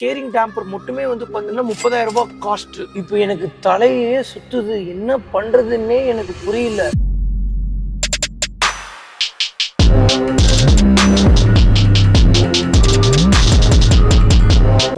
Steering tamper மட்டுமே வந்து பார்த்தீங்கன்னா 30,000 ரூபாய் காஸ்ட். இப்போ எனக்கு தலையே சுத்துது, என்ன பண்றதுன்னே எனக்கு புரியல.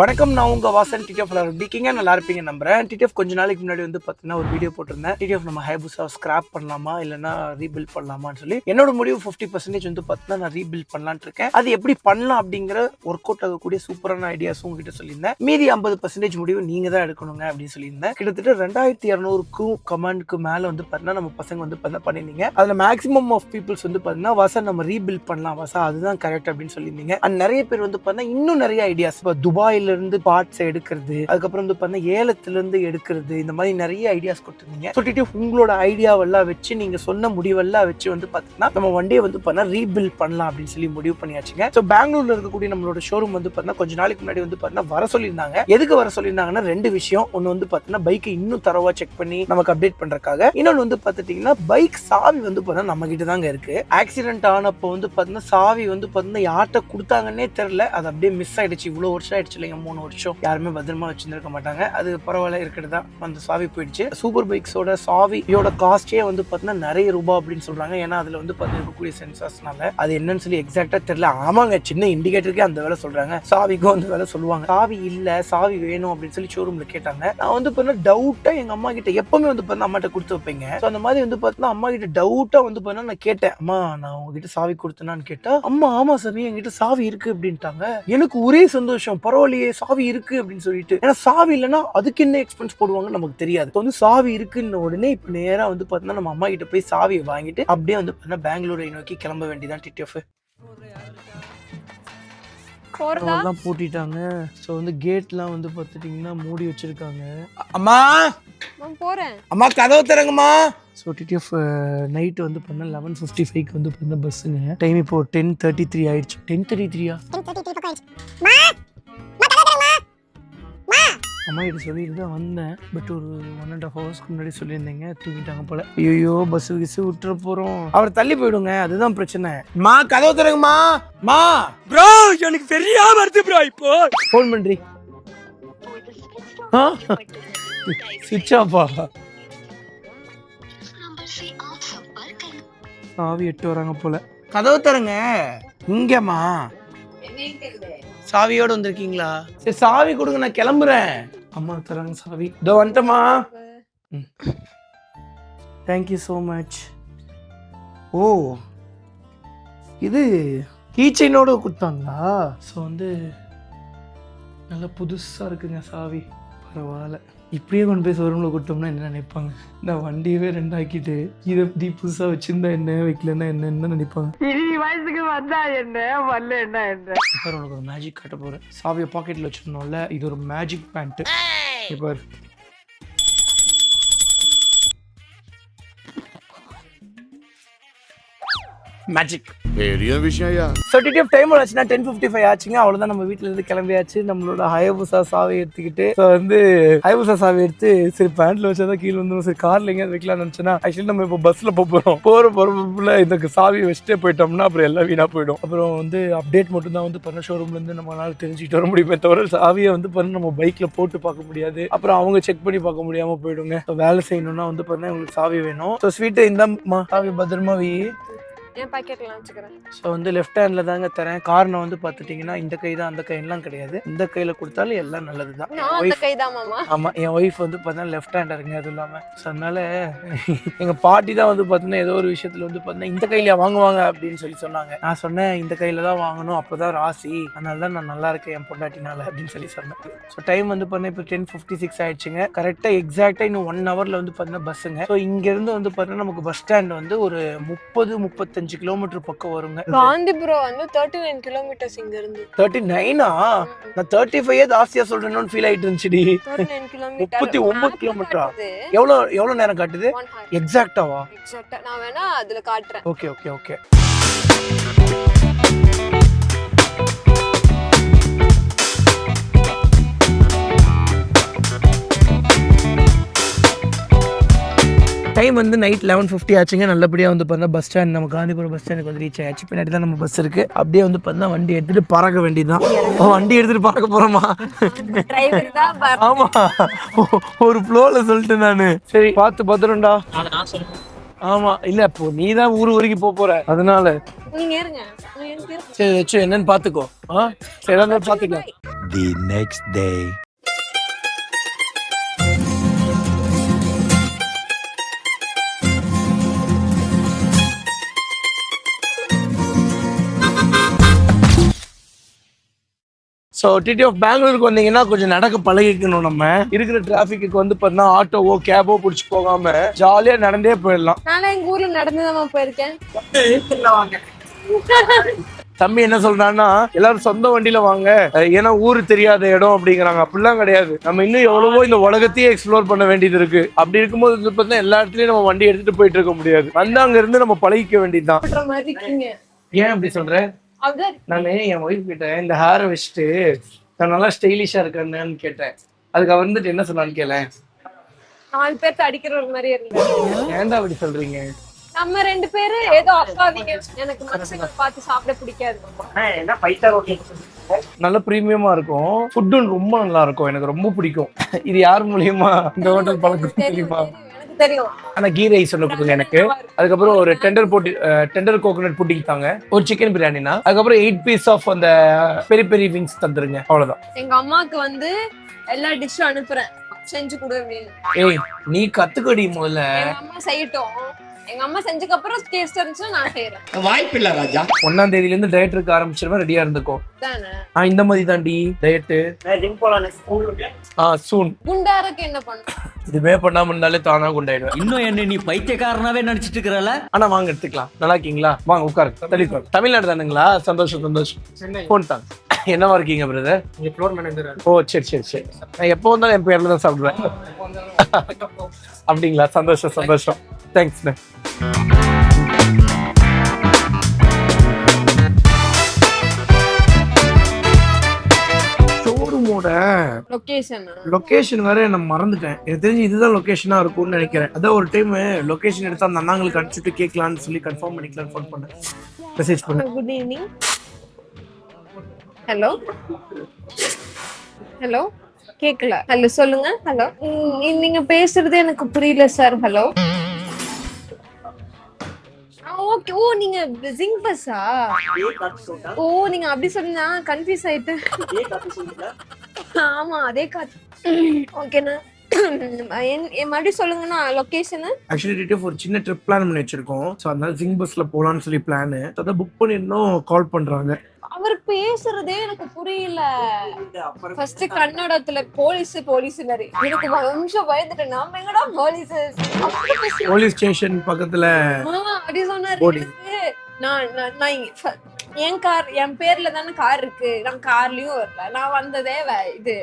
வணக்கம், நான் உங்க வாசன். டிடிஎஃப் இருக்கீங்க, நல்லா இருப்பீங்க நம்புறேன். டிடிஎஃப் கொஞ்ச நாளைக்கு முன்னாடி வந்து பார்த்தீங்கன்னா ஒரு வீடியோ போட்டிருந்தேன். டிடிஎஃப் நம்ம ஹைபுஸா ஸ்கிராப் பண்ணலாமா இல்லைன்னா ரீபில்ட் பண்ணலாமான்னு சொல்லி. என்னோட முடிவு 50% வந்து பார்த்தீங்கன்னா நான் ரீபில்ட் பண்ணலான்னு இருக்கேன். அது எப்படி பண்ணலாம் அப்படிங்கிற ஒர்க் அவுட் ஆகக்கூடிய சூப்பரான ஐடியாஸும் உங்ககிட்ட சொல்லியிருந்தேன். மீதி 50% முடிவு நீங்க தான் எடுக்கணுங்க அப்படின்னு சொல்லியிருந்தேன். கிட்டத்தட்ட 2200க்கும் கமெண்ட்க்கு மேல வந்து பார்த்தீங்கன்னா நம்ம பசங்க வந்து பண்ணிருந்தீங்க. அதுல மேக்ஸிமம் ஆஃப் பீப்புள்ஸ் வந்து பார்த்தீங்கன்னா வாசன் நம்ம ரீபில்ட் பண்ணலாம் வாசா, அதுதான் கரெக்ட் அப்படின்னு சொல்லியிருந்தீங்க. அண்ட் நிறைய பேர் வந்து பார்த்தீங்கன்னா இன்னும் நிறைய ஐடியாஸ், இப்போ துபாயில இருந்து பார்ட்ஸ் எடுக்கிறது, அதுக்கப்புறம் வந்து பார்த்தா ஏலத்துல இருந்து எடுக்கிறது, இந்த மாதிரி நிறைய ஐடியாஸ் கொடுத்துருந்தீங்க. சொல்லிட்டு உங்களோட ஐடியாவெல்லாம் வச்சு நீங்க சொன்ன முடிவெல்லாம் வச்சு வந்து பார்த்தீங்கன்னா நம்ம வண்டியை வந்து பார்த்தா ரீபில்ட் பண்ணலாம் அப்படின்னு சொல்லி முடிவு பண்ணியாச்சுங்க. ஸோ பெங்களூர்ல இருக்கக்கூடிய நம்மளோட ஷோரூம் வந்து பார்த்தீங்கன்னா கொஞ்ச நாளைக்கு முன்னாடி வந்து பார்த்தீங்கன்னா வர சொல்லியிருந்தாங்க. எதுக்கு வர சொல்லியிருந்தாங்கன்னா ரெண்டு விஷயம். ஒன்று வந்து பார்த்தீங்கன்னா பைக்கை இன்னும் தரவா செக் பண்ணி நமக்கு அப்டேட் பண்றதுக்காக. இன்னொன்று வந்து பார்த்துட்டீங்கன்னா பைக் சாவி வந்து பார்த்தீங்கன்னா நம்ம கிட்ட தாங்க இருக்கு. ஆக்சிடென்ட் ஆனப்போ வந்து பார்த்தீங்கன்னா சாவி வந்து பார்த்தீங்கன்னா யார்கிட்ட கொடுத்தாங்கன்னே தெரியல, அது அப்படியே மிஸ் ஆயிடுச்சு. இவ்வளவு வருஷம் ஆயிடுச்சு இல்லைங்க, 3 வருஷம் யாருமே பத்திரமா வச்சிருக்க மாட்டாங்க. அது பரவாயில்ல இருக்கிறதா, அந்த சாவி போயிடுச்சு. சூப்பர் பைக்ஸோட சாவியோட காஸ்டே வந்து பார்த்தீங்கன்னா நிறைய ரூபாய் அப்படின்னு சொல்றாங்க. ஏன்னா அதுல வந்து இருக்கக்கூடிய சென்சார்ஸ்னால அது என்னன்னு சொல்லி எக்ஸாக்டா தெரியல. ஆமாங்க, சின்ன இண்டிகேட்டருக்கே அந்த வேலை சொல்றாங்க, சாவிக்கும் அந்த வேலை சொல்லுவாங்க. சாவி இல்ல, சாவி வேணும் அப்படின்னு சொல்லி ஷோரூம்ல கேட்டாங்க. நான் வந்து பார்த்தீங்கன்னா டவுட்டா எங்க அம்மா கிட்ட எப்பவுமே வந்து பார்த்தீங்கன்னா அம்மாட்ட கொடுத்து வைப்பேங்க. அந்த மாதிரி வந்து பார்த்தீங்கன்னா அம்மா கிட்ட டவுட்டா வந்து பார்த்தீங்கன்னா நான் கேட்டேன், அம்மா நான் உங்ககிட்ட சாவி கொடுத்தேனான்னு கேட்டா, அம்மா ஆமா சாமி என்கிட்ட சாவி இருக்கு அப்படின்ட்டாங்க. எனக்கு ஒரே சந்தோஷம், பரவாயில்லையே சாவி இருக்கு அப்படின்னு சொல்லிட்டு. ஏன்னா சாவி இல்லைன்னா அதுக்கு என்ன எக்ஸ்பென்ஸ் போடுவாங்கன்னு நமக்கு தெரியாது. வந்து சாவி இருக்குன்னு உடனே இப்ப நேரா வந்து பார்த்தீங்கன்னா நம்ம அம்மா கிட்ட போய் சாவியை வாங்கிட்டு அப்படியே வந்து பார்த்தீங்கன்னா பெங்களூரை நோக்கி கிளம்ப வேண்டியதான். டிடிஎஃப் எல்லாம் பூட்டிட்டாங்க. ஸோ வந்து கேட்லாம் வந்து பார்த்துட்டிங்கன்னா மூடி வச்சிருக்காங்க. அம்மா போறேன், அம்மா கதவு திறங்கம்மா. ஸோ டிடிஎஃப் நைட்டு வந்து பண்ண 11:55க்கு வந்து பண்ண பஸ்ஸுங்க. டைம் இப்போ 10:33 ஆயிடுச்சு. 10:33 அம்மா கிட்ட சொல்லிட்டு தான் வந்தேன். பட் ஒரு 1.5 ஹவர்ஸ்க்கு முன்னாடி சொல்லியிருந்தேங்க, தூங்கிட்டாங்க போல. ஐயோ பஸ் கிஸ் விட்டுற போறோம், அவர் தள்ளி போயிடுங்க, அதுதான் பிரச்சனை. மா கதவு தரங்கம்மா. மா ப்ரோ எனக்கு சரியா வருது ப்ரோ. இப்போ ஃபோன் பண்றி சுவிட்ச் ஆஃபா. சாவி எட்டு வராங்க போல. கதவு தரங்க. இங்கம்மா சாவியோட வந்திருக்கீங்களா? சரி சாவி கொடுங்க, நான் கிளம்புறேன். அம்மா தராங்க சாவி. இதோ வந்துட்டமா. Thank you so much. ஓ இது கீச்சைனோட கொடுத்தாங்களா? ஸோ வந்து நல்லா புதுசாக இருக்குங்க சாவி, பரவாயில்ல. இப்படியே கொண்டு போய் ஷோரூமில் கொடுத்தோம்னா என்ன நினைப்பாங்க? நான் வண்டியவே 2 ஆக்கிட்டு இதை எப்படி புதுசாக வச்சிருந்தா என்ன, வைக்கலன்னா என்ன நினைப்பாங்க? வயசுக்கு வந்தா என்ன, வரல என்ன என்ன. இப்போ உனக்கு ஒரு மேஜிக் காட்ட போகிறேன். சாவியை பாக்கெட்டில் வச்சிருந்தோம்ல, இது ஒரு மேஜிக் பேண்ட்டு. இப்போ மேஜிக் பெரிய விஷயம். ஸோ டிடிஎஃப் டைம் ஆச்சுன்னா 10:55 ஆச்சுங்க. அவ்வளோதான், நம்ம வீட்டில் இருந்து கிளம்பியாச்சு. நம்மளோட ஹயபுசா சாவி எடுத்துக்கிட்டு ஸோ வந்து ஹயபுசா சாவி எடுத்து சரி பேண்ட்ல வச்சாதான் கீழே வந்துடும், சரி கார்ல எங்கேயாவது வைக்கலாம்னு நினச்சேன்னா ஆக்சுவலி நம்ம இப்போ பஸ்ஸில் போகிறோம். இந்த சாவியை வச்சுட்டே போயிட்டோம்னா அப்புறம் எல்லாம் வீணாக போயிடும். அப்புறம் வந்து அப்டேட் மட்டும் தான் வந்து பண்ண ஷோரூம்லேருந்து நம்மளால தெரிஞ்சுக்கிட்டு வர முடியுமே தவிர சாவியை வந்து பண்ண நம்ம பைக்கில் போட்டு பார்க்க முடியாது. அப்புறம் அவங்க செக் பண்ணி பார்க்க முடியாமல் போயிடுங்க. வேலை செய்யணும்னா வந்து பண்ண உங்களுக்கு சாவி வேணும். ஸோ ஸ்வீட்டு இந்த சாவி பத்திரமா வை. ஸோ வந்து லெஃப்ட் ஹேண்ட்ல தாங்க தரேன். காரணம் வந்து பார்த்துட்டீங்கன்னா இந்த கை தான், அந்த கையெல்லாம் கிடையாது. இந்த கையில கொடுத்தாலும் எல்லாம் நல்லது தான். ஆமா, என் ஒய்ஃப் வந்து பார்த்தீங்கன்னா லெஃப்ட் ஹேண்ட் இருக்குங்க. அது இல்லாமல் ஸோ அதனால எங்க பாட்டி தான் வந்து பார்த்தீங்கன்னா ஏதோ ஒரு விஷயத்துல வந்து பார்த்தீங்கன்னா இந்த கையில வாங்குவாங்க அப்படின்னு சொல்லி சொன்னாங்க. நான் சொன்னேன் இந்த கையில தான் வாங்கணும், அப்போதான் ராசி, அதனால தான் நான் நல்லா இருக்கேன் என் பொண்டாட்டினால அப்படின்னு சொல்லி சொன்னேன். ஸோ டைம் வந்து பார்த்தீங்கன்னா இப்போ 10:56 ஆயிடுச்சுங்க. கரெக்டாக எக்ஸாக்டா இன்னும் 1 ஹவர்ல வந்து பார்த்தீங்கன்னா பஸ்ஸுங்க. ஸோ இங்க இருந்து வந்து பார்த்தீங்கன்னா நமக்கு பஸ் ஸ்டாண்ட் வந்து ஒரு 30-35 கிலோமீட்டர் பக்கம் வருங்க. காந்திபுரம் வந்து 39 கிலோமீட்டர்ஸ் இங்க இருந்து. 39ஆ? நான் 35 ஜாஸ்தியா சொல்றேன்னு ஃபீல் ஆயிட்டு இருந்துச்சுடி. 39 கிலோமீட்டர். 39 கிலோமீட்டரா? எவ்வளவு நேரம் காட்டுது? எக்ஸாக்ட்டாவா? எக்ஸாக்ட்டா நான் வேணா அதுல காட்டுறேன். Okay okay okay. டைம் வந்து நைட் 11:50 ஆச்சுங்க. நல்லபடியாக வந்து பார்த்தா பஸ் ஸ்டாண்ட் நம்ம காந்திபுரம் பஸ் ஸ்டாண்டுக்கு வந்து ரீச் ஆயாச்சு. பின்னாடி தான் நம்ம பஸ் இருக்கு. அப்படியே வந்து பார்த்தா வண்டி எடுத்துட்டு பறக்க வேண்டியதுதான். வண்டி எடுத்துட்டு பறக்க போறோமா? ஆமா, ஒரு ஃப்ளோல சொல்லிட்டேன் நானு. சரி பார்த்து பத்திரம்டா. ஆமா இல்ல இப்போ நீ தான் ஊர் வரைக்கும் போற, அதனால நீங்க ஏறுங்க. சரி வச்சு என்னன்னு பாத்துக்கோ. சரி என்னன்னு பாத்துக்கலாம். The next day. ஸோ டிடி ஆஃப் பெங்களூருக்கு வந்தீங்கன்னா கொஞ்சம் நடக்க பழகிக்கணும். நம்ம இருக்கிற டிராஃபிக்கு வந்து பார்த்தீங்கன்னா ஆட்டோவோ கேபோ பிடிச்சி போகாம ஜாலியா நடந்தே போயிடலாம். நான் எங்க ஊர்ல நடந்துதான் போயிருக்கேன். தம்பி என்ன சொல்றான்னா எல்லாரும் சொந்த வண்டியில வாங்க, ஏன்னா ஊரு தெரியாத இடம் அப்படிங்கிறாங்க. அப்படிலாம் கிடையாது. நம்ம இன்னும் எவ்வளவோ இந்த உலகத்தையே எக்ஸ்ப்ளோர் பண்ண வேண்டியது இருக்கு. அப்படி இருக்கும்போது வந்து பார்த்தீங்கன்னா எல்லா இடத்துலயும் நம்ம வண்டி எடுத்துட்டு போயிட்டு இருக்க முடியாது. வந்து அங்க இருந்து நம்ம பழகிக்க வேண்டியதுதான். ஏன் அப்படி சொல்றேன்? நானு என் ஒய்ஃப் கிட்ட இந்த ஹேரை வச்சுட்டு நான் நல்லா ஸ்டைலிஷா இருக்கேன்னு கேட்டேன். அதுக்கு அவர் வந்துட்டு என்ன சொன்னான்னு கேளேன். 4 பேர்த்து அடிக்கிற ஒரு மாதிரி இருந்தது. ஏன்டா அப்படி சொல்றீங்க? நம்ம 2 பேரு ஏதோ அப்பாவிங்க. எனக்கு மனுஷங்களை பார்த்து சாப்பிட பிடிக்காது. என்ன பைசா ரோட்டி நல்ல பிரீமியமா இருக்கும். ஃபுட்டும் ரொம்ப நல்லா இருக்கும். எனக்கு ரொம்ப பிடிக்கும். இது யார் மூலியமா இந்த ஹோட்டல் பழக்கம் தெரியுமா? எனக்கு தெரியும். ஆனா கீ ரைஸ் ஒன்று கொடுங்க எனக்கு. அதுக்கப்புறம் ஒரு டெண்டர் கோகோனட் புட்டிங் தாங்க. ஒரு சிக்கன் பிரியாணினா. அதுக்கப்புறம் 8 பீஸ் ஆஃப் அந்த பெரி பெரி விங்ஸ் தந்துருங்க. அவ்வளவுதான். எங்க அம்மாக்கு வந்து எல்லா டிஷ்ஷும் அனுப்புறேன், செஞ்சு கொடு அப்படின்னு. ஏய் நீ கத்துக்கடி முதல்ல. எங்க அம்மா செய்யட்டும். எங்க அம்மா செஞ்சதுக்கு அப்புறம் டேஸ்ட் இருந்துச்சுன்னா நான் செய்யறேன். வாய்ப்பு இல்ல ராஜா. 1ஆம் தேதியில இருந்து டயட் இருக்க ஆரம்பிச்சிருவேன். ரெடியா இருந்துக்கோ. தானே இந்த மாதிரி தாண்டி டயட். சூன் குண்டாருக்கு என்ன பண்ணும்? இதுவே பண்ணாம இருந்தாலே தானா குண்டாயிடுவேன். இன்னும் என்ன நீ பைத்தியக்காரனாவே நினைச்சிட்டு இருக்கிறல? ஆனா வாங்க எடுத்துக்கலாம். நல்லா இருக்கீங்களா? வாங்க உட்காரு. தெளிக்கோ. தமிழ்நாடு தானுங்களா? சந்தோஷம் சந்தோஷம். போன் தாங்க. என்னவா இருக்கீங்க பிரதர்? Floor manager. ஓ சரி சரி சரி. நான் எப்போ வந்தாலும் என் பேர்ல தான் சாப்பிடுவேன். அப்படிங்களா? சந்தோஷம் சந்தோஷம். தேங்க்ஸ். ஷோரூமோட லொகேஷன் வேற நான் மறந்துட்டேன். எனக்கு தெரிஞ்சு இதுதான் லொகேஷனா இருக்கும்னு நினைக்கிறேன். அதான் ஒரு டைம் லொகேஷன் எடுத்து அந்த அண்ணாங்களுக்கு அனுப்பிச்சுட்டு கேட்கலான்னு சொல்லி கன்ஃபார்ம் பண்ணிக்கலாம் ஃபோன் பண்ணேன். மெசேஜ் பண்ணேன். Good evening. ஹலோ ஹலோ கேக்கல. ஹலோ சொல்லுங்க. ஹலோ நீங்க பேசுறது எனக்கு புரியல சார். Hello okay. ஓ நீங்க ஜிங் பஸ்ஸா? ஓ நீங்க அப்படி சொன்னா கன்ஃபியூஸ் ஆயிட்டேன். ஆமா அதே காத்து. ஓகேண்ணா மறுபடியும் சொல்லுங்கண்ணா லொகேஷன். ஆக்சுவலி டிடிஎஃப் ஒரு சின்ன ட்ரிப் பிளான் பண்ணி வச்சிருக்கோம். ஸோ அதனால ஜிங் பஸ்ல போலான்னு சொல்லி பிளான். அதை புக் பண்ணிருந்தோம். கால் பண்றாங்க. அவர் பேசுறதே எனக்கு புரியல. ஃபர்ஸ்ட் கன்னடத்துல போலீஸ் எனக்கு நிமிஷம் பயந்துட்டேன். நாம எங்கடா போலீஸ் ஸ்டேஷன் பக்கத்துல அப்படி சொன்னாரு. நான் என் பேர்ல தானே கார் இருக்கு. நான் கார்லயும் வரல. நான் வந்ததே இது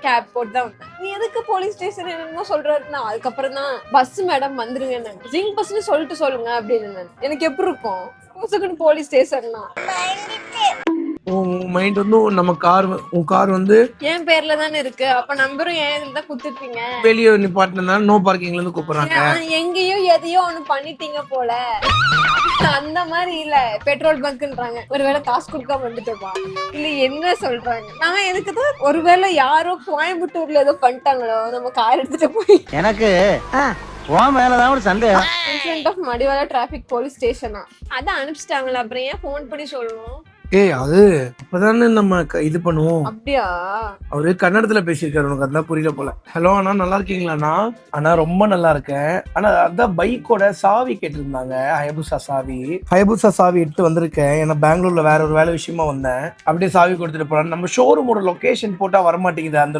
கேப் போட்டு தான் வந்தேன். நீ எதுக்கு போலீஸ் ஸ்டேஷன் என்னமோ சொல்றாருன்னா அதுக்கப்புறம் தான் பஸ் மேடம் வந்துருங்க ஜிங் பஸ்ன்னு சொல்லிட்டு சொல்லுங்க அப்படின்னு. எனக்கு எப்படி இருக்கும் போலீஸ் ஸ்டேஷன்னா? மைண்ட் வந்து நம்ம கார், உன் கார் வந்து என் பேர்ல தானே இருக்கு. அப்ப நம்பரும் ஏன் இதுல தான் குடுத்துட்டீங்க. வெளியே நிப்பாட்டினா நோ பார்க்கிங்ல இருந்து கூப்பிடுறாங்க. எங்கேயோ எதையோ ஒண்ணு பண்ணிட்டீங்க போல. அந்த மாதிரி இல்ல பெட்ரோல் பங்க்ன்றாங்க. ஒருவேளை காசு கொடுக்காம வந்துட்டோமா இல்ல என்ன சொல்றாங்க? நான் எனக்கு தான் ஒருவேளை யாரோ கோயம்புத்தூர்ல ஏதோ பண்ணிட்டாங்களோ நம்ம கார் எடுத்துட்டு போய். எனக்கு மேலதான் ஒரு சந்தேகம். Incident of Madiwala traffic police ஸ்டேஷனா அதான் அனுப்பிச்சிட்டாங்களா? அப்புறம் ஏன் போன் பண்ணி சொல்லணும்? ஏய் அது அப்பதானே நம்ம இது பண்ணுவோம். அப்படியா? அவரு கன்னடத்துல பேசியிருக்காரு. உனக்கு அதான் புரியல போல. ஹலோ அண்ணா நல்லா இருக்கீங்களாண்ணா? அண்ணா ரொம்ப நல்லா இருக்கேன். ஆனா அதான் பைக்கோட சாவி கேட்டிருந்தாங்க. ஹயபுசா சாவி எடுத்து வந்திருக்கேன். ஏன்னா பெங்களூர்ல வேற ஒரு வேலை விஷயமா வந்தேன். அப்படியே சாவி கொடுத்துட்டு போறாங்க. நம்ம ஷோரூமோட லொகேஷன் போட்டா வரமாட்டேங்குது. அந்த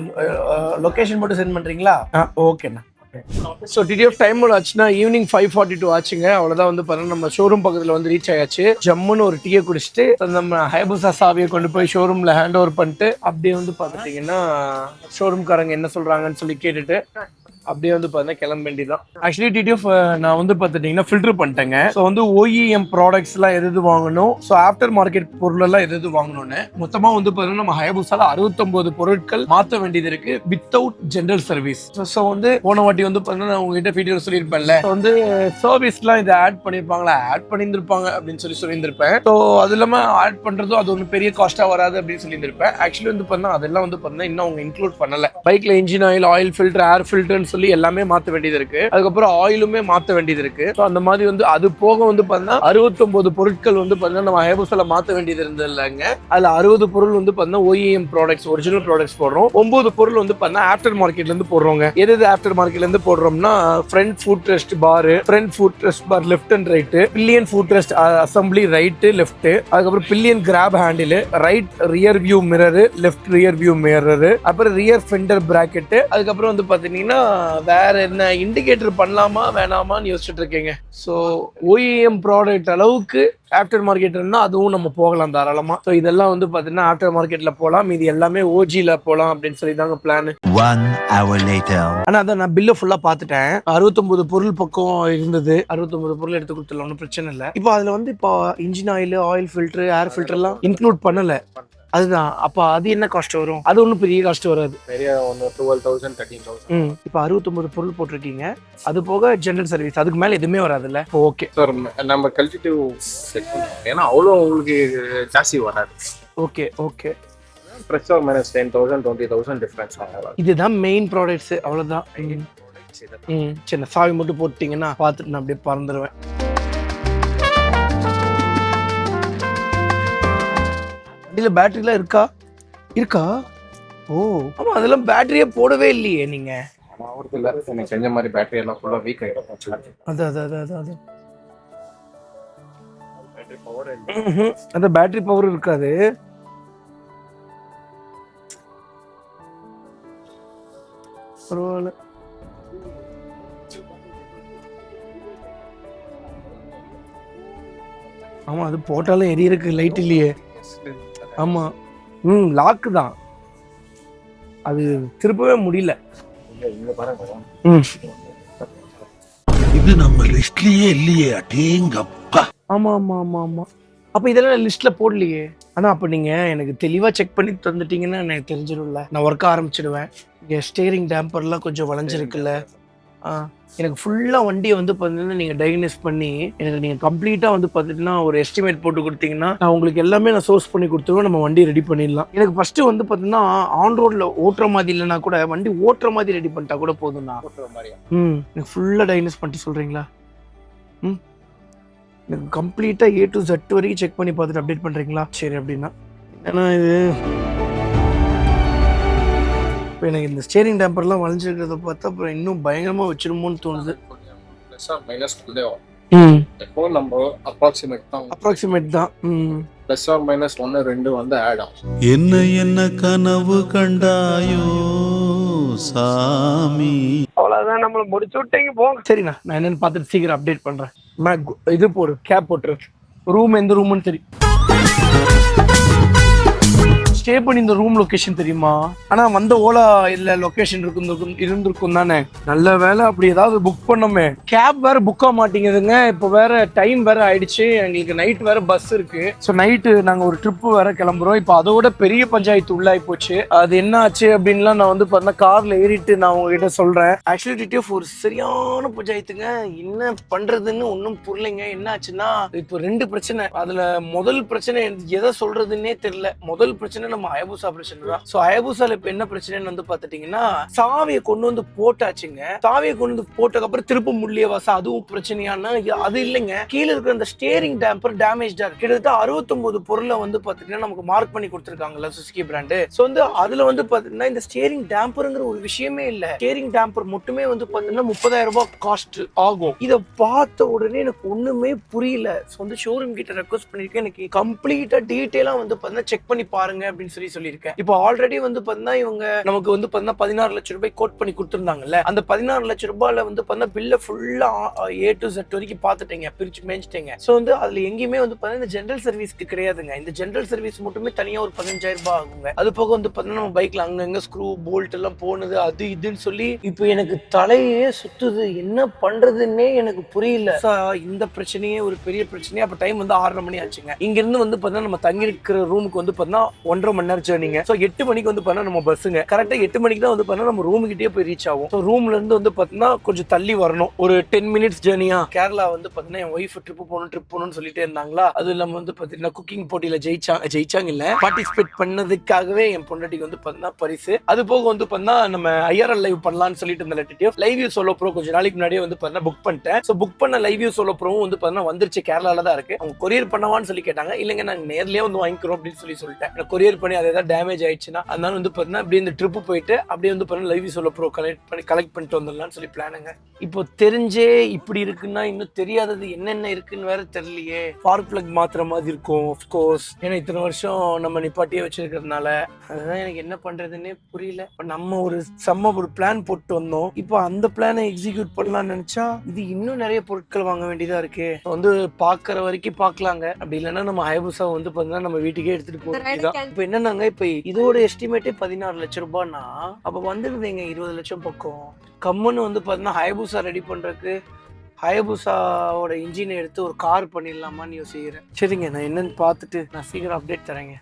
லொகேஷன் மட்டும் சென்ட் பண்றீங்களா? ஓகேண்ணா. ஸோ டிடிஎஃப் டைம் ஆச்சுன்னா ஈவினிங் 5:42 ஆச்சுங்க. அவ்வளோதான் வந்து பார்த்தீங்கன்னா நம்ம ஷோரூம் பக்கத்தில் வந்து ரீச் ஆயாச்சு. ஜம்முன்னு ஒரு டீயை குடிச்சிட்டு நம்ம ஹயபுசா சாவியை கொண்டு போய் ஷோரூமில் ஹேண்ட் ஓவர் பண்ணிட்டு அப்படியே வந்து பார்த்துட்டிங்கன்னா ஷோரூம்காரங்க என்ன சொல்கிறாங்கன்னு சொல்லி கேட்டுட்டு அப்படியே வந்து பார்த்தீங்கன்னா கிளம்ப வேண்டியதான். ஆக்சுவலி டிடிஎஃப் நான் வந்து பார்த்துட்டீங்கன்னா ஃபில்டர் பண்ணிட்டேங்க. ஸோ வந்து OEM ப்ராடக்ட்ஸ் எல்லாம் எது வாங்கணும், ஸோ ஆஃப்டர் மார்க்கெட் பொருள் எல்லாம் எது வாங்கணும்னு மொத்தமா வந்து பார்த்தீங்கன்னா நம்ம ஹயபுசால 69 பொருட்கள் மாற்ற வேண்டியது இருக்கு வித்தவுட் ஜெனரல் சர்வீஸ். ஸோ வந்து போன வாட்டி வந்து பார்த்தீங்கன்னா நான் உங்ககிட்ட வீடியோ சொல்லியிருப்பேன்ல, வந்து சர்வீஸ்லாம் இதை ஆட் பண்ணியிருப்பாங்களா, ஆட் பண்ணியிருந்திருப்பாங்க அப்படின்னு சொல்லியிருந்திருப்பேன். ஸோ அது இல்லாமல் ஆட் பண்றதும் அது ஒன்றும் பெரிய காஸ்டா வராது அப்படின்னு சொல்லியிருந்திருப்பேன். ஆக்சுவலி வந்து பார்த்தீங்கன்னா அதெல்லாம் வந்து பார்த்தீங்கன்னா இன்னும் அவங்க இன்க்ளூட் பண்ணல. பைக்ல இன்ஜின் ஆயில் ஃபில்டர், ஏர் ஃபில்டர்னு சொல்லி எல்லாமே மாற்ற வேண்டியது இருக்கு. அதுக்கப்புறம் ஆயிலுமே மாற்ற வேண்டியது இருக்கு. ஸோ அந்த மாதிரி வந்து அது போக வந்து பார்த்தீங்கன்னா 69 பொருட்கள் வந்து பார்த்தீங்கன்னா நம்ம ஹயபுசால மாற்ற வேண்டியது இருந்ததில்லைங்க. அதுல 60 பொருள் வந்து பார்த்தீங்கன்னா OEM ப்ராடக்ட்ஸ், ஒரிஜினல் ப்ராடக்ட்ஸ் போடுறோம். 9 பொருள் வந்து பார்த்தீங்கன்னா ஆஃப்டர் மார்க்கெட்ல இருந்து போடுறோங்க. எது ஆஃப்டர் மார்க்கெட்ல இருந்து போடுறோம்னா front foot rest bar, front foot rest bar left and right, pillion foot rest assembly right left, அதுக்கப்புறம் pillion grab handle, right rear view mirror, left rear view mirror, அப்புறம் ரியர் ஃபெண்டர் பிராக்கெட். அதுக்கப்புறம் வந்து பாத்தீங்கன்னா வேற என்ன indicator பண்ணலாமா வேணாமான்னு யோசிச்சுட்டு இருக்கீங்க. ஸோ OEM ப்ராடக்ட் அளவுக்கு ஆஃப்டர் மார்க்கெட் இருந்தால் அதுவும் நம்ம போகலாம் தாராளமா. ஸோ இதெல்லாம் வந்து பார்த்தீங்கன்னா ஆஃப்டர் மார்க்கெட்ல போகலாம், இது எல்லாமே OGல போகலாம் அப்படின்னு சொல்லி தாங்க பிளான். 1 hour later. ஆனால் அதான் நான் பில்லை ஃபுல்லாக பார்த்துட்டேன். 69 பொருள் பக்கம் இருந்தது. 69 பொருள் எடுத்து கொடுத்துடலாம், ஒன்றும் பிரச்சனை இல்லை. இப்போ அதில் வந்து இப்போ இன்ஜின் ஆயில் ஃபில்டர், ஏர் ஃபில்டர்லாம் இன்க்ளூட் பண்ணலை. அதுதான். அப்ப அது என்ன காஸ்ட் வரும்? அது ஒன்றும் பெரிய காஸ்ட் வராது. பெரிய 12,000 13,000. இப்போ 69 பொருள் போட்டிருக்கீங்க, அது போக ஜெனரல் சர்வீஸ், அதுக்கு மேல எதுவுமே வராதுல்ல? ஓகே சார், நம்ம கல்டிவேட்டிவ் செட் பண்ணுவோம். ஏன்னா அவ்வளோ உங்களுக்கு ஜாஸ்தி வராது. Okay okay. Plus or minus 10,000 20,000 difference ஆகலாம். இதுதான் மெயின் ப்ராடக்ட்ஸ், அவ்வளவுதான். சரி, சாவி மட்டும் போட்டீங்கன்னா பார்த்துட்டு நான் அப்படியே பறந்துடுவேன். வண்டியில பேட்டரிலாம் இருக்கா? ஓ ஆமா, அதெல்லாம் பேட்டரியே போடவே இல்லையே நீங்க. அவருக்கு இல்லை, எனக்கு செஞ்ச மாதிரி பேட்டரி எல்லாம் ஃபுல்லாக வீக் ஆகிடும். அந்த பேட்டரி பவர் இருக்காது. பரவாயில்ல. ஆமா, அது போட்டாலும் எரியறதுக்கு லைட் இல்லையே. ஆமா, லாக்கு தான், அது திருப்பவே முடியல. இது நம்ம லிஸ்ட்லயே இல்லையே. அடேங்கப்பா. ஆமா ஆமா ஆமா ஆமா. அப்ப இதெல்லாம் லிஸ்ட்ல போடலையே. ஆனா அப்ப நீங்க எனக்கு தெளிவா செக் பண்ணி தந்துட்டீங்கன்னா எனக்கு தெரிஞ்சிடும்ல, நான் ஒர்க் ஆரம்பிச்சிடுவேன். இங்க ஸ்டீரிங் டேம்பர்லாம் கொஞ்சம் வளைஞ்சிருக்குல்ல, எனக்கு ஃபுல்லாக வண்டியை வந்து பார்த்தீங்கன்னா நீங்கள் டயக்னைஸ் பண்ணி எனக்கு நீங்கள் கம்ப்ளீட்டாக வந்து பார்த்தீங்கன்னா ஒரு எஸ்டிமேட் போட்டு கொடுத்தீங்கன்னா நான் உங்களுக்கு எல்லாமே நான் சோர்ஸ் பண்ணி கொடுத்துருவேன். நம்ம வண்டி ரெடி பண்ணிடலாம். எனக்கு ஃபஸ்ட்டு வந்து பார்த்தீங்கன்னா ஆன் ரோடில் ஓட்டுற மாதிரி இல்லைனா கூட வண்டி ஓட்டுற மாதிரி ரெடி பண்ணிட்டா கூட போதும்ண்ணா. எனக்கு ஃபுல்லாக டயக்னைஸ் பண்ணிட்டு சொல்கிறீங்களா? எனக்கு கம்ப்ளீட்டாக A to Z வரைக்கும் செக் பண்ணி பார்த்துட்டு அப்டேட் பண்ணுறீங்களா? சரி, அப்படின்னா ஏன்னா இது இப்போ எனக்கு இந்த ஸ்டேரிங் டேம்பர்லாம் வளைஞ்சிருக்கிறத பார்த்தா அப்புறம் இன்னும் பயங்கரமாக வச்சிருமோன்னு தோணுது. ப்ளஸ் ஆர் மைனஸ் எப்போ நம்ம அப்ராக்சிமேட் தான். ப்ளஸ் ஆர் மைனஸ் 1 2 வந்து ஆட் ஆகும். என்ன கனவு கண்டாயோ சாமி. அவ்வளோதான், நம்மளை முடிச்சு விட்டீங்க போங்க. சரிண்ணா, நான் என்னன்னு பார்த்துட்டு சீக்கிரம் அப்டேட் பண்ணுறேன். இது போடு, கேப் போட்டுரு. ரூம் எந்த ரூம்னு தெரியும், ஸ்டே பண்ணி இந்த ரூம் லொகேஷன் தெரியுமா? ஆனா வந்த ஓலா இல்ல லொகேஷன் இருந்திருக்கும் தானே. நல்ல வேலை, அப்படி ஏதாவது புக் பண்ணோமே. கேப் வேற புக் ஆக மாட்டேங்குதுங்க. இப்போ வேற டைம் வேற ஆயிடுச்சு, எங்களுக்கு நைட் வேற பஸ் இருக்கு. ஸோ நைட்டு நாங்க ஒரு ட்ரிப் வேற கிளம்புறோம். இப்போ அதோட பெரிய பஞ்சாயத்து உள்ளாகி போச்சு. அது என்ன ஆச்சு அப்படின்லாம் நான் வந்து பார்த்தா கார்ல ஏறிட்டு நான் உங்ககிட்ட சொல்றேன். ஆக்சுவலி டிடிஎஃப் ஒரு சரியான பஞ்சாயத்துங்க. என்ன பண்றதுன்னு ஒன்றும் புரியலைங்க. என்ன ஆச்சுன்னா இப்போ 2 பிரச்சனை. அதுல முதல் பிரச்சனை எதை சொல்றதுன்னே தெரியல. முதல் பிரச்சனை நம்ம ஹயபுசா பிரச்சனை தான். சோ ஹயபுசால இப்ப என்ன பிரச்சனைன்னு வந்து பாத்துட்டீங்கன்னா, சாவியை கொண்டு வந்து போட்டாச்சுங்க. சாவியை கொண்டு வந்து போட்டதுக்கு அப்புறம் திருப்ப முடியவாசா, அதுவும் பிரச்சனையானா அது இல்லைங்க. கீழே இருக்கிற அந்த ஸ்டேரிங் டேம்பர் டேமேஜ்டா இருக்கு. கிட்டத்தட்ட 69 பொருளை வந்து பாத்தீங்கன்னா நமக்கு மார்க் பண்ணி கொடுத்துருக்காங்கல்ல சுசுகி பிராண்ட். சோ வந்து அதுல வந்து பாத்தீங்கன்னா இந்த ஸ்டேரிங் டேம்பர்ங்கிற ஒரு விஷயமே இல்ல. ஸ்டேரிங் டேம்பர் மட்டுமே வந்து பாத்தீங்கன்னா 30,000 ரூபாய் காஸ்ட் ஆகும். இத பார்த்த உடனே எனக்கு ஒண்ணுமே புரியல. சோ வந்து ஷோரூம் கிட்ட ரெக்வஸ்ட் பண்ணிருக்கேன், எனக்கு கம்ப்ளீட்டா டீடைலா வந்து பாத்தீங்கன்னா செக் பண்ணி பாருங்க. அப்படின்னு சொல்லியிருக்கேன். இப்போ ஆல்ரெடி வந்து பாத்தீங்கன்னா இவங்க நமக்கு வந்து பாத்தீங்கன்னா 16 லட்சம் ரூபாய் கோட் பண்ணி கொடுத்துருந்தாங்கல்ல. அந்த 16 லட்சம் ரூபாயில வந்து பாத்தீங்கன்னா பில்ல ஃபுல்லா A to Z வரைக்கும் பாத்துட்டீங்க, பிரிச்சு மேய்ச்சிட்டீங்க. சோ வந்து அதுல எங்கேயுமே வந்து பாத்தீங்கன்னா இந்த ஜெனரல் சர்வீஸ்க்கு கிடையாதுங்க. இந்த ஜெனரல் சர்வீஸ் மட்டுமே தனியா ஒரு 15,000 ரூபாய் ஆகுங்க. அது போக வந்து பாத்தீங்கன்னா நம்ம பைக்ல அங்கங்க ஸ்க்ரூ போல்ட் எல்லாம் போனது அது இதுன்னு சொல்லி இப்போ எனக்கு தலையே சுத்துது, என்ன பண்றதுன்னே எனக்கு புரியல. இந்த பிரச்சனையே ஒரு பெரிய பிரச்சனையே. அப்ப டைம் வந்து 6:30 மணி ஆச்சுங்க. இங்க இருந்து வந்து பாத்தீங்கன்னா நம்ம தங்கி இருக்கிற ரூமுக்கு வந்து பாத்தீங்கன்னா 1.5 மணி நேரம் ஜர்னிங்க. சோ 8 மணிக்கு வந்து பாத்தீங்கன்னா நம்ம பஸ்ஸுங்க. கரெக்டா 8 மணிக்கு தான் வந்து பாத்தீங்கன்னா நம்ம ரூம் கிட்டே போய் ரீச் ஆகும். சோ ரூம்ல இருந்து வந்து பாத்தீங்கன்னா கொஞ்சம் தள்ளி வரணும், ஒரு 10 மினிட்ஸ் ஜர்னியா. கேரளா வந்து பாத்தீங்கன்னா என் ஒய்ஃப் ட்ரிப் போகணும்னு சொல்லிட்டே இருந்தாங்களா. அது இல்லாம வந்து பாத்தீங்கன்னா குக்கிங் போட்டியில ஜெயிச்சாங்க இல்ல, பார்ட்டிசிபேட் பண்ணதுக்காகவே என் பொண்டாட்டிக்கு வந்து பாத்தீங்கன்னா பரிசு. அது போக வந்து பாத்தீங்கன்னா நம்ம IRL லைவ் பண்ணலாம்னு சொல்லிட்டு இருந்த TTF live view solo bro கொஞ்சம் நாளைக்கு முன்னாடியே வந்து பாத்தீங்கன்னா புக் பண்ணிட்டேன். சோ புக் பண்ண லைவ் வியூ சோலோ ப்ரோவும் வந்து பாத்தீங்கன்னா வந்துருச்சு, கேரளால தான் இருக்கு. அவங்க கொரியர் பண்ணவான்னு சொல்லி கேட்டாங்க. இல்லங்க நாங்க நேர்லயே வந்து வாங்கிக்கிறோம் அப்படின்னு சொல்லிட்டேன். கொரியர் பண்ணி அது ஏதாவது டேமேஜ் ஆயிடுச்சுன்னா அதனால வந்து பாத்தீங்கன்னா அப்படியே இந்த ட்ரிப் போயிட்டு அப்படியே வந்து பாத்தீங்கன்னா live view solo bro collect பண்ணிட்டு வந்துடலாம்னு சொல்லி பிளானுங்க. இப்போ தெரிஞ்சே இப்படி இருக்குன்னா இன்னும் தெரியாதது என்னென்ன இருக்குன்னு வேற தெரியலையே. ஸ்பார்க் பிளக் மாத்திர மாதிரி இருக்கும் ஆஃப்கோர்ஸ், ஏன்னா இத்தனை வருஷம் நம்ம நிப்பாட்டியே வச்சிருக்கிறதுனால. அதுதான் எனக்கு என்ன பண்றதுன்னே புரியல. நம்ம ஒரு பிளான் போட்டு வந்தோம். இப்போ அந்த பிளானை எக்ஸிக்யூட் பண்ணலாம்னு நினைச்சா இது இன்னும் நிறைய பொருட்கள் வாங்க வேண்டியதா இருக்கு. வந்து பாக்குற வரைக்கும் பாக்கலாங்க, அப்படி இல்லைன்னா நம்ம ஹயபுசா வந்து பாத்தீங்கன்னா நம்ம வீட்டுக்கே எடுத்துட்டு போறோம். இப்போ என்னன்னாங்க, இப்போ இதோட எஸ்டிமேட்டே 16 லட்சம் ரூபாய்னா அப்ப வந்துருந்தீங்க 20 லட்சம் பக்கம். கம்முன்னு வந்து பாத்தீங்கன்னா ஹயபுசா ரெடி பண்றதுக்கு ஹயபுசாவோட இன்ஜினை எடுத்து ஒரு கார் பண்ணிடலாமான்னு யோசிக்கிறேன். சரிங்க, நான் என்னன்னு பார்த்துட்டு நான் சீக்கிரம் அப்டேட் தரேங்க.